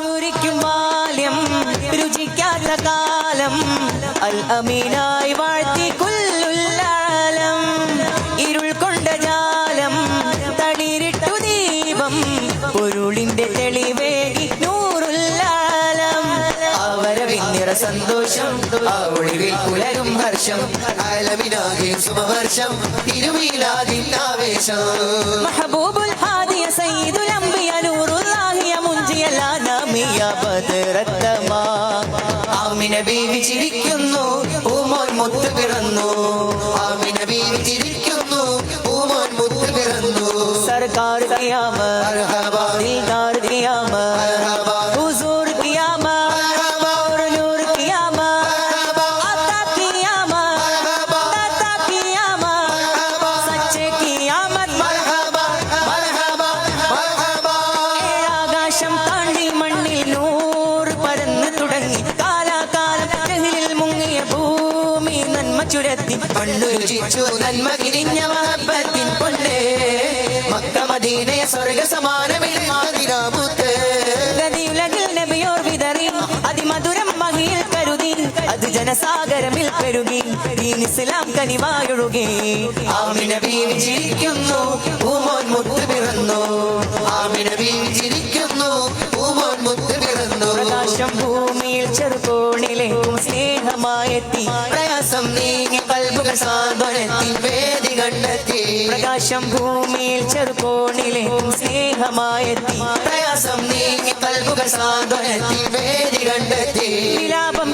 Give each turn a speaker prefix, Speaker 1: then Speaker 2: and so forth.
Speaker 1: കസ്തൂരിക്കും ബാല്യം രുചിക്കാത്ത കാലം അൽ അമീനായി വാഴ്ത്തി കുല്ലുല്ലാലം ഇരുൾ കൊണ്ട ജാലം തളിരിട്ടു ദീപം പൊരുളിന്റെ തെളിവേകി നൂറുല്ലാലം അവരവിന്നിറ സന്തോഷം ആ ഒളിവിൽ പുലരും ഹർഷം ആലമിനാകെ ശുഭവർഷം തിരുമീലാദിൻ ആവേശം മഹബൂബുൽ ഹാദിയ സയ്യിദുൽ അംബിയ നൂറുല്ലാഹിയ മുൻജിയ ലാനമിയ ബദറത്തമാ ആമിന ബീവി ചിരിക്കുന്നു പൂമോൻ മുത്ത് പിറന്നു ആമിന ബീവി ചിരിക്കുന്നു പൂമോൻ മുത്ത് പിറന്നു സർക്കാർ ഖിയാമ മർഹബാ ദിൽദാർ ഖിയാമ മർഹബാ ഹുസൂർ ഖിയാമ മർഹബാ നൂർ ഖിയാമ മർഹബാ आता ഖിയാമ മർഹബാ दाता ഖിയാമ മർഹബാ സच्चे ഖിയാമത്ത് മർഹബാ മർഹബാ മർഹബാ ആകാശം താണ്ടി മണ്ണിൽ നൂർ പരന്നു തുടങ്ങി കാലാകാലം ജഹലിൽ മുങ്ങിയ ഭൂമി നന്മ ചുരത്തി മണ്ണു രുചിച്ചു നന്മ കിരിഞ്ഞ മഹബത്തിൻ പൊന്നേ മക്ക മദീനയെ സ്വർഗ സമാനമില്ലാതിരാമുത്ത് ഗതിയുലകിൽ നബിയോർ വിതറി അതിമധുരം മഹിയിൽ കരുതി അത് ജനസാഗരമിൽ പെരുകി ദീൻ ഇസ്ലാം കനിവായൊഴുകി ആമിന ബീവി ചിരിക്കുന്നു പൂമോൻ മുത്ത് പിറന്നു ആമിന ബീവി ചിരിക്കുന്നു പൂമോൻ മുത്ത് പിറന്നു പ്രകാശം ഭൂമിയിൽ ചെറുകോണിലേക്കും സ്നേഹമായെത്തി പ്രയാസം നീങ്ങി കൽബുകൾ സാന്ത്വനത്തിൽ വേദി കണ്ടെത്തി പ്രകാശം ഭൂമിയിൽ ചെറുകോണിലേക്കും സ്നേഹമായെത്തി പ്രയാസം നീങ്ങി കൽബുകൾ സാന്ത്വനത്തിൽ വേദി കണ്ടെത്തി വിലാപം